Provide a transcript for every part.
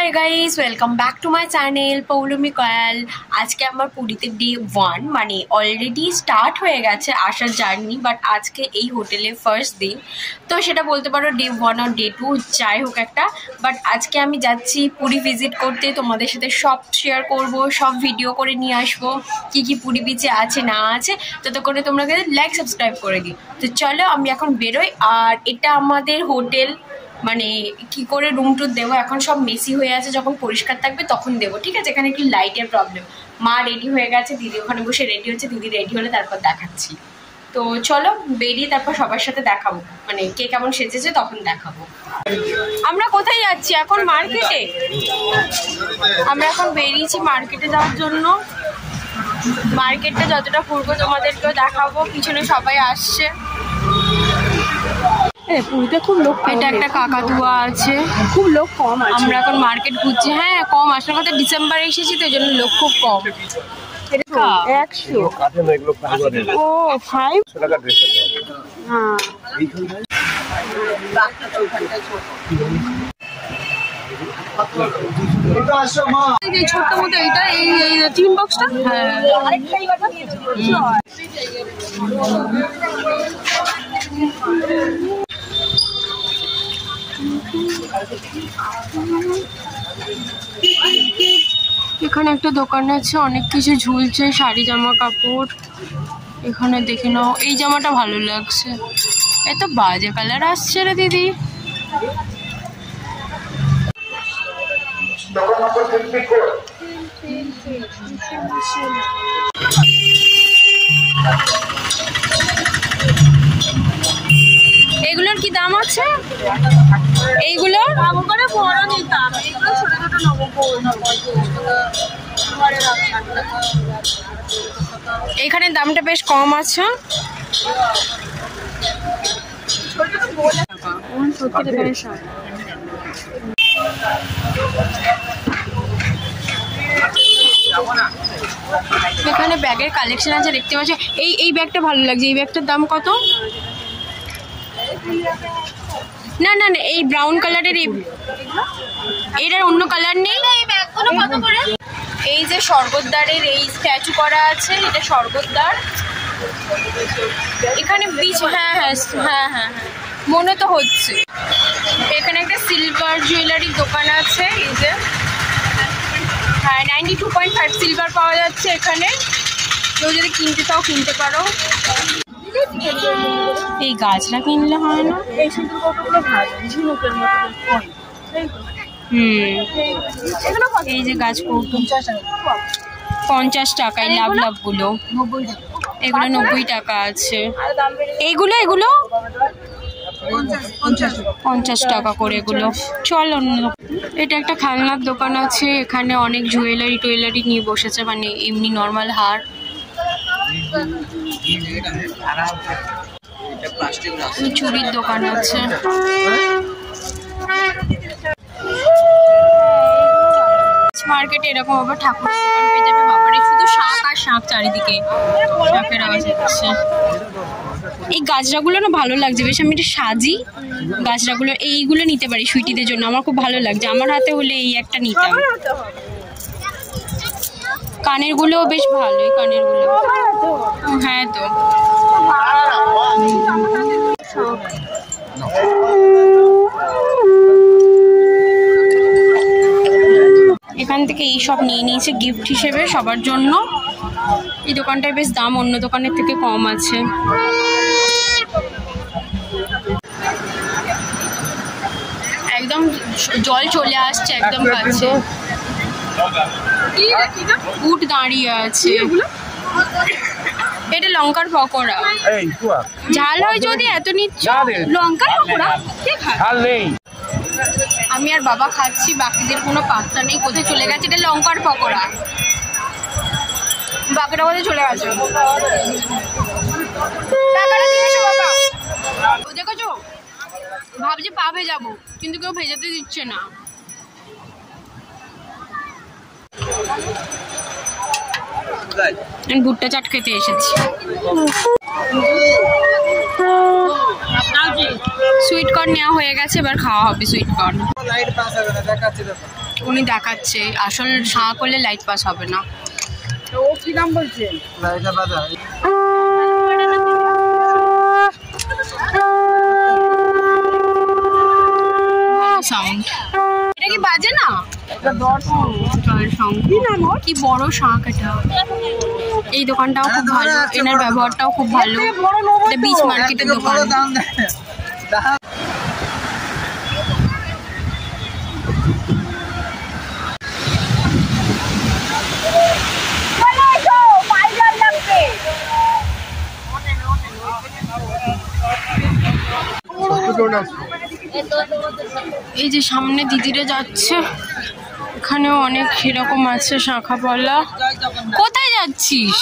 Hi guys welcome back to my channel Poulami Kayal. आज के आमार पुरीते डे 1 माने अलरेडी स्टार्ट हो गेছে आसार जार्नी बाट आज के এই হোটেলে ফার্স্ট দিন তো সেটা বলতে পারো ডে 1 আর ডে 2 যাই হোক একটা বাট আজকে আমি যাচ্ছি পুরী ভিজিট করতে তোমাদের সাথে সব শেয়ার করব সব ভিডিও করে নিয়ে আসব কি পুরী বিচে আছে না আছে ততক্ষণে তোমরা লাইক সাবস্ক্রাইব করে দিও। তো চলো আমি এখন বেরোই আর এটা আমাদের হোটেল মানে কি করে রুম টুর দেবো এখন সব মেসি হয়ে আছে যখন পরিষ্কার থাকবে তখন দেবো ঠিক আছে। এখানে একটু লাইটের প্রবলেম। মা রেডি হয়ে গেছে দিদি ওখানে বসে রেডি হচ্ছে দিদি রেডি হলে তারপর দেখাচ্ছি। তো চলো বেরিয়ে তারপর সবার সাথে দেখাবো মানে কে কেমন সেজেছে তখন দেখাবো। আমরা কোথায় যাচ্ছি এখন? মার্কেটে। আমরা এখন বেরিয়েছি মার্কেটে যাওয়ার জন্য। মার্কেটটা যতটা ঘুরবো তোমাদেরকেও দেখাবো। পিছনে সবাই আসছে। পুরীতে খুব লোক, এটা একটা কাকাতুয়া আছে, খুব লোক কম আছে। আমরা এখন মার্কেট ঘুরছি। হ্যাঁ কম আসলে কথা ডিসেম্বরে এসেছি তো এই জন্য লোক খুব কম। 100 ও 5 টাকা ড্রেস। হ্যাঁ এই ছোট্ট মতো এইটা এই টিফিন বক্সটা। হ্যাঁ এখানে একটা দোকান আছে অনেক কিছু ঝুলছে শাড়ি জামা কাপড়। এখানে দেখে নাও এই জামাটা ভালো লাগছে। এত বাজে কালার আসছে রে দিদি। এগুলোর কি দাম আছে? এইগুলোর বড় নিতাম, এগুলো ছোট ছোট নেবো। এখানে দামটা বেশ কম আছে। এখানে ব্যাগের কালেকশন আছে দেখতে পাচ্ছ। এই ব্যাগটা ভালো লাগছে। এই ব্যাগটার দাম কত? না না না এই ব্রাউন কালারের এটার অন্য কালার নেই। এই যে স্বর্গদ্বারের এই স্ট্যাচু করা আছে এটা স্বর্গদ্বার। এখানে বিচ হ্যাঁ হ্যাঁ হ্যাঁ হ্যাঁ মনে তো হচ্ছে। এখানে একটা সিলভার জুয়েলারির দোকান আছে এই যে। হ্যাঁ 92.5 সিলভার পাওয়া যাচ্ছে এখানে। কেউ যদি কিনতে চাও কিনতে পারো। এই গাছটা কিনলে হয় না? এই সুন্দর কতগুলো ভালো ঝিনুকের মতো। এই যে গাছ 50 টাকায় লাভ লাভ গুলো। এগুলো 90 টাকা আছে। এইগুলো 50 টাকা করে এগুলো। চল অন্য। এটা একটা খেলনার দোকান আছে। এখানে অনেক জুয়েলারি নিয়ে বসেছে মানে এমনি নর্মাল হার। চুড়ির দোকান আছে। মার্কেটে এরকম আবার ঠাকুরের দোকান পেয়ে যাবে। বাবারে শুধু শাঁখ আর শাঁখ চারিদিকে শাঁখের আওয়াজ হচ্ছে। এই গাছরাগুলো না ভালো লাগছে বেশ। আমি এটা সাজি গাছরাগুলো এইগুলো নিতে পারি সুইটিদের জন্য। আমার খুব ভালো লাগছে। আমার হাতে হলে এই একটা নিতাম। কানের গুলোও বেশ ভালো। এই কানের গুলো হ্যাঁ তো এখান থেকে এই সব নিয়ে নিয়েছে গিফট হিসেবে সবার জন্য। এই দোকানটায় বেশ দাম অন্য দোকানের থেকে কম আছে। একদম জল চলে আসছে একদম কাছে। উট দাঁড়িয়ে আছে। এটা লঙ্কার পকোড়া। ঝাল হয় যদি এত নিচ্ছ। লঙ্কার পকোড়া আমি আর বাবা খাচ্ছি। বাকিদের কোনো পাত্তা নেই কোথায় চলে গেছে। এটা লঙ্কার পকোড়া। বাকিটা কোথায় চলে গেছে? দেখেছো ভাবছি পা ভেজাবো কিন্তু কেউ ভেজাতে দিচ্ছে না। ভুট্টা চাট খেতে এসেছি। সুইট কর্ন নেওয়া হয়ে গেছে, এবার খাওয়া হবে সুইট কর্ন। উনি দেখাচ্ছে, আসল শাঁ করলে লাইট পাস হবে না। ও কি দাম বলছে? সাউন্ড এটা কি বাজে না? কি বড় শাঁখ এটা। এই দোকানটাও খুব ভালো, এনার ব্যবহারটাও খুব ভালো। এটা বিচ মার্কেটের দোকান। এই যে সামনে দিদিরা যাচ্ছে, এখানেও অনেক এরকম আছে শাখা পলা। কোথায় যাচ্ছিস?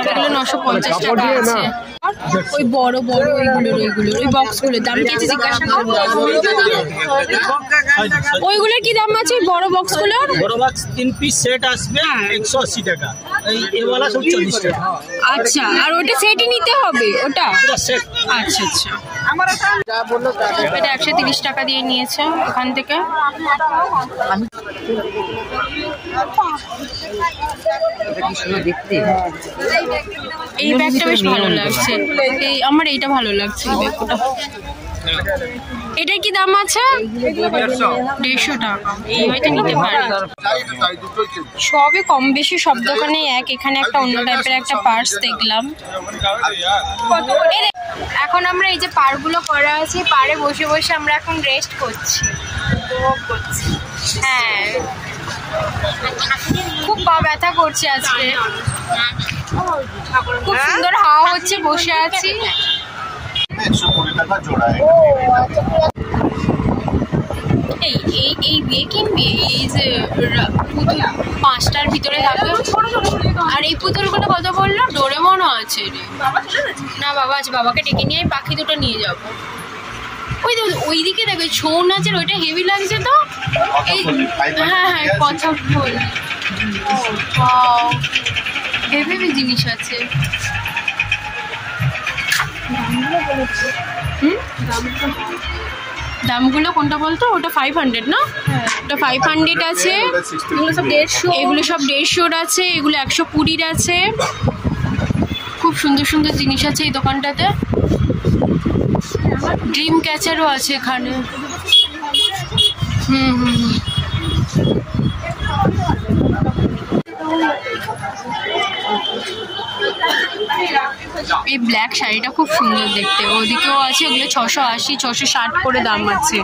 এগুলো 950 টাকা আছে। ওই বড় বড় ওইগুলোর ওই বক্সগুলোর দাম কি আছে জিজ্ঞাসা করো। ওইগুলোর কি দাম আছে? বড় বক্সগুলোর বড় বক্স 3 পিস সেট আসবে 180 টাকা, এই ওয়ালা সব 40 টাকা। আচ্ছা, আর ওটা সেটই নিতে হবে ওটা? সেট। আচ্ছা আচ্ছা, এটা 130 টাকা দিয়ে নিয়েছে ওখান থেকে। এই ব্যাগটা বেশ ভালো লাগছে, আমার এইটা ভালো লাগছে এই ব্যাগটা। এটার কি দাম আছে? 150 টাকা। এই হয়তো নিতে পারে। সবই কম বেশি সব দোকানে এক। এখানে একটা অন্য টাইপের একটা পার্স দেখলাম। এখন আমরা এই যে পারগুলো করা আছে, পারে বসে বসে আমরা এখন রেস্ট করছি, উপভোগ করছি। হ্যাঁ, খুব পা ব্যথা করছে আজকে। খুব সুন্দর হাওয়া হচ্ছে, বসে আছি। এই বিয়ে কিনবি? এই যে পুতুল 5টার ভিতরে থাকবে। আর এই পুতুলগুলো কত বললো? ডোরেমনও আছে রে। না বাবা আছে, বাবাকে ডেকে নিয়ে পাখি দুটো নিয়ে যাবো। ওইদিকে দেখো ছৌ নাচের, ওইটা হেভি লাগছে তো। এই হ্যাঁ হ্যাঁ, কথা বল। হেভি জিনিস আছে। দামগুলো কোনটা বলতো? ওটা 500 না? ওটা 500 আছে। এগুলো সব 150 আছে, এগুলো 120 আছে। খুব সুন্দর সুন্দর জিনিস আছে এই দোকানটাতে। ড্রিম ক্যাচারও আছে এখানে। এই ব্ল্যাক শাড়িটা খুব সুন্দর দেখতে, ওদিকেও আছে। ওগুলো 680 660 করে দাম আছে।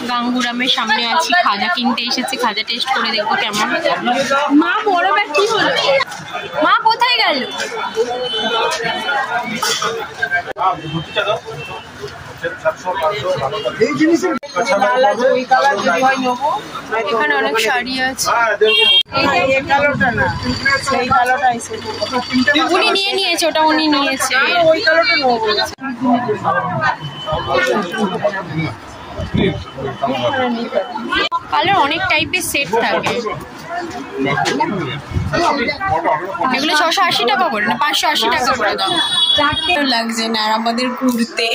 গাঙ্গুরামের সামনে আছি, খাজা কিনতে এসেছি। খাজা টেস্ট করে দেখবো কেমন। মা বড় ব্যাগ কি হলো? মা কোথায় গেল? এখানে অনেক শাড়ি আছে। উনি নিয়ে নিয়েছে, ওটা উনি নিয়েছে। কালার অনেক টাইপের সেট থাকে। এগুলো 680 টাকা করে না 580 টাকা করে দাম। লাগছে না আর আমাদের ঘুরতে।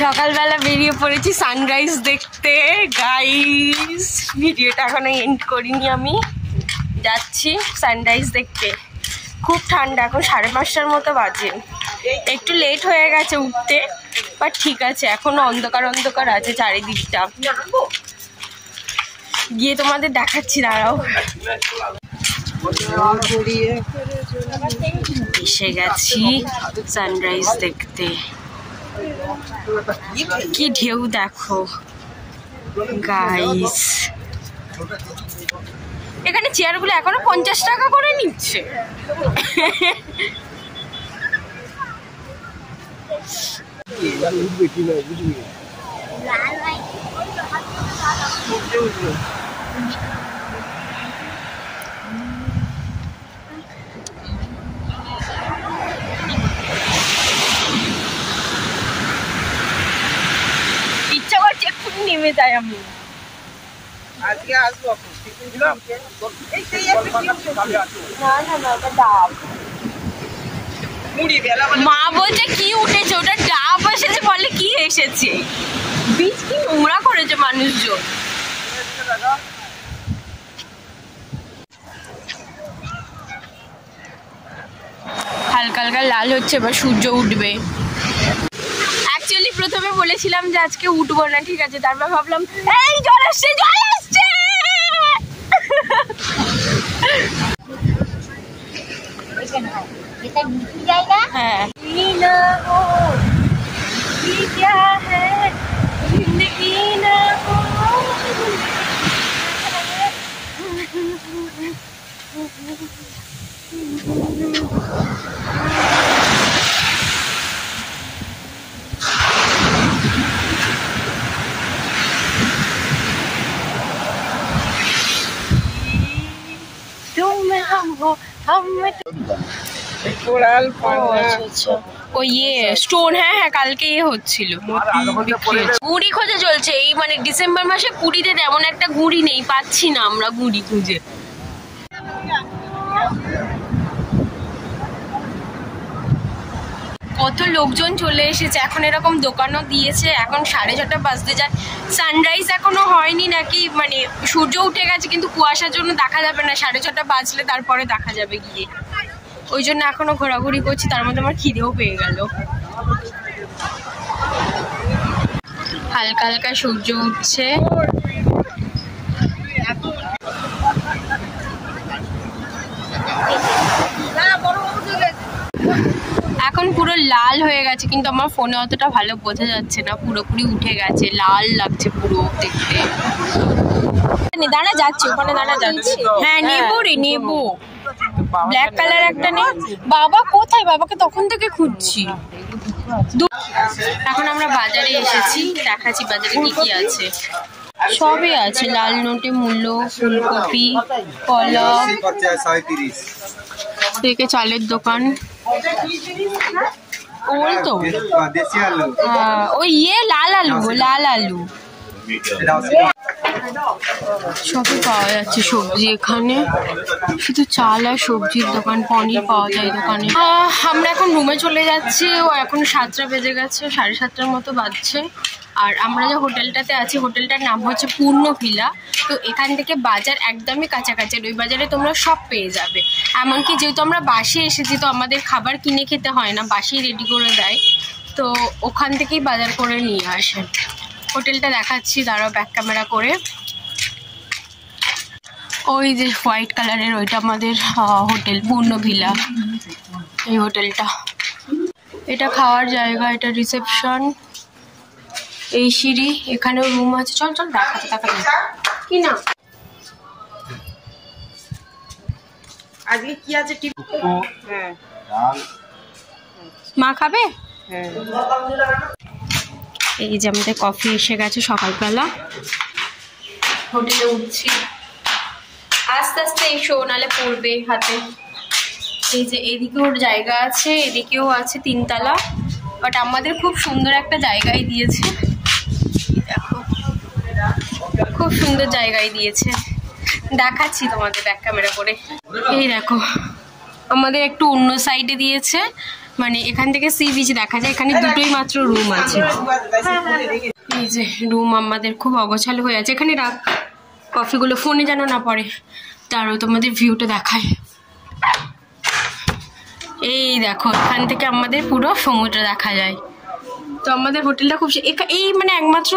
সকালবেলা বেরিয়ে পড়েছি সানরাইজ দেখতে। গাইস, ভিডিওটা এখনো এন্ড করিনি, আমি যাচ্ছি সানরাইজ দেখতে। খুব ঠান্ডা, এখন 5:30টার মতো বাজে। একটু লেট হয়ে গেছে উঠতে, বাট ঠিক আছে। এখনো অন্ধকার অন্ধকার আছে চারিদিকটা। গিয়ে তোমাদের দেখাচ্ছি, দাঁড়াও। এসে গেছি সানরাইজ দেখতে। কি ঢেউ দেখো গাইস। এখানে চেয়ারগুলো এখনো 50 টাকা করে নিচ্ছে। ইচ্ছা করছে এক্ষুনি নেমে যাই আমি। আজকে আসবো মা বলছে কি উঠেছে, ওটা ডাব এসেছে বলে কি এসেছে, বীজ কি নোংরা করেছে মানুষজন। হালকা হালকা লাল হচ্ছে, এবার সূর্য উঠবে। অ্যাকচুয়ালি প্রথমে বলেছিলাম যে আজকে উঠবো না, ঠিক আছে, তারপর ভাবলাম এই জল আসছে জল আসছে। হ্যাঁ ও ইয়ে স্টোন, হ্যাঁ হ্যাঁ কালকে ইয়ে হচ্ছিল, গুঁড়ি খোঁজা চলছে। এই মানে ডিসেম্বর মাসে পুরীতে তেমন একটা গুঁড়ি নেই, পাচ্ছি না আমরা গুঁড়ি খুঁজে। কত লোকজন চলে এসেছে, এখন এরকম দোকানও দিয়েছে। এখন 6:30 বাজতে যায়, সানরাইজ এখনো হয়নি নাকি, মানে সূর্য উঠে গেছে কিন্তু কুয়াশার জন্য দেখা যাবে না, 6:30 বাজলে তারপরে দেখা যাবে গিয়ে। ওই জন্য এখনো ঘোরাঘুরি করছি, তার মধ্যে আমার খিদেও পেয়ে গেল। হালকা হালকা সূর্য উঠছে। এখন পুরো লাল হয়ে গেছে, কিন্তু আমার ফোনে অতটা ভালো বোঝা যাচ্ছে না, পুরোপুরি উঠে গেছে, লাল লাগছে পুরো দেখতে। দাঁড়া যাচ্ছে, ওখানে দাঁড়া যাচ্ছে। হ্যাঁ নেবো রে নেবো, ব্ল্যাক কালার একটা নে। বাবা কোথায়? বাবাকে তখন থেকে খুঁজছি। এখন আমরা বাজারে এসেছি, দেখাচ্ছি বাজারে কি কি আছে। সবই আছে, লাল নোটে মূল্য, ফুলকপি, কলা, থেকে চালের দোকান। ওই তো ওই ইয়ে লাল আলু, লাল আলু সবই পাওয়া যাচ্ছে। সবজি এখানে শুধু চাল আর সবজির দোকান, পনির পাওয়া যায় দোকানে। আমরা এখন রুমে চলে যাচ্ছি, ও এখন 7টা বেজে গেছে, 7:30টার মতো বাজছে। আর আমরা যে হোটেলটাতে আছি, হোটেলটার নাম হচ্ছে পূর্ণভিলা। তো এখান থেকে বাজার একদমই কাছাকাছি, ওই বাজারে তোমরা সব পেয়ে যাবে। এমনকি যেহেতু আমরা বাসে এসেছি, তো আমাদের খাবার কিনে খেতে হয় না, বাসেই রেডি করে দেয়, তো ওখান থেকেই বাজার করে নিয়ে আসে। হোটেলটা দেখাচ্ছি, দাঁড়াও ব্যাক ক্যামেরা করে। ওই যে হোয়াইট কালারের, ওইটা আমাদের হোটেল পূর্ণভিলা, এই হোটেলটা। এটা খাওয়ার জায়গা, এটা রিসেপশন, এই সিঁড়ি, এখানেও রুম আছে। চল চল দেখাতে দেখাতে কি না আজকে কি আছে টিপ? হ্যাঁ মা খাবে। হ্যাঁ এই যে আমাদের কফি এসে গেছে সকালবেলা। হোটেলে উঠছি, আস্তে আস্তে এসো নালে পড়বে হাতে। এই যে এদিকেও জায়গা আছে, এদিকেও আছে 3 তলা, বাট আমাদের খুব সুন্দর একটা জায়গায় দিয়েছে। দেখো খুব সুন্দর জায়গায় দিয়েছে, দেখাচ্ছি তোমাদের ব্যাক ক্যামেরা করে। এই দেখো আমাদের একটু অন্য সাইডে দিয়েছে, মানে এখান থেকে সি বিচ দেখা যায়। এখানে দুটোই মাত্র রুম আছে। এই যে রুম আমাদের খুব অগোছালো হয়ে আছে। এখানে রাখ কফিগুলো, ফোনে যেন না পড়ে। তারও তোমাদের ভিউটা দেখায়। এই দেখো এখান থেকে আমাদের পুরো সমুদ্র দেখা যায়। তো আমাদের হোটেলটা খুব এই মানে একমাত্র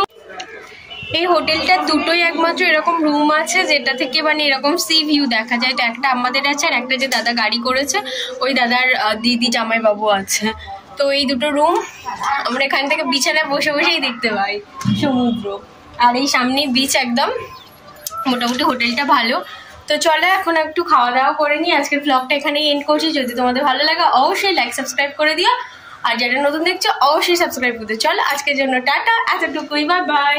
এই হোটেলটা দুটোই একমাত্র এরকম রুম আছে যেটা থেকে মানে এরকম সি ভিউ দেখা যায়। এটা একটা আমাদের আছে, আর একটা যে দাদা গাড়ি করেছে ওই দাদার দিদি জামাই বাবু আছে। তো এই দুটো রুম আমরা এখান থেকে বিছানায় বসে বসেই দেখতে পাই সমুদ্র, আর এই সামনে বিচ একদম। মোটামুটি হোটেলটা ভালো। তো চলো এখন একটু খাওয়া দাওয়া করে নিই। আজকের ব্লগটা এখানেই এন্ড করছি। যদি তোমাদের ভালো লাগে অবশ্যই লাইক সাবস্ক্রাইব করে দিও। আর যারা নতুন দেখছো অবশ্যই সাবস্ক্রাইব করতে। চলো আজকের জন্য টাটা, এতটুকুই, বাই বাই।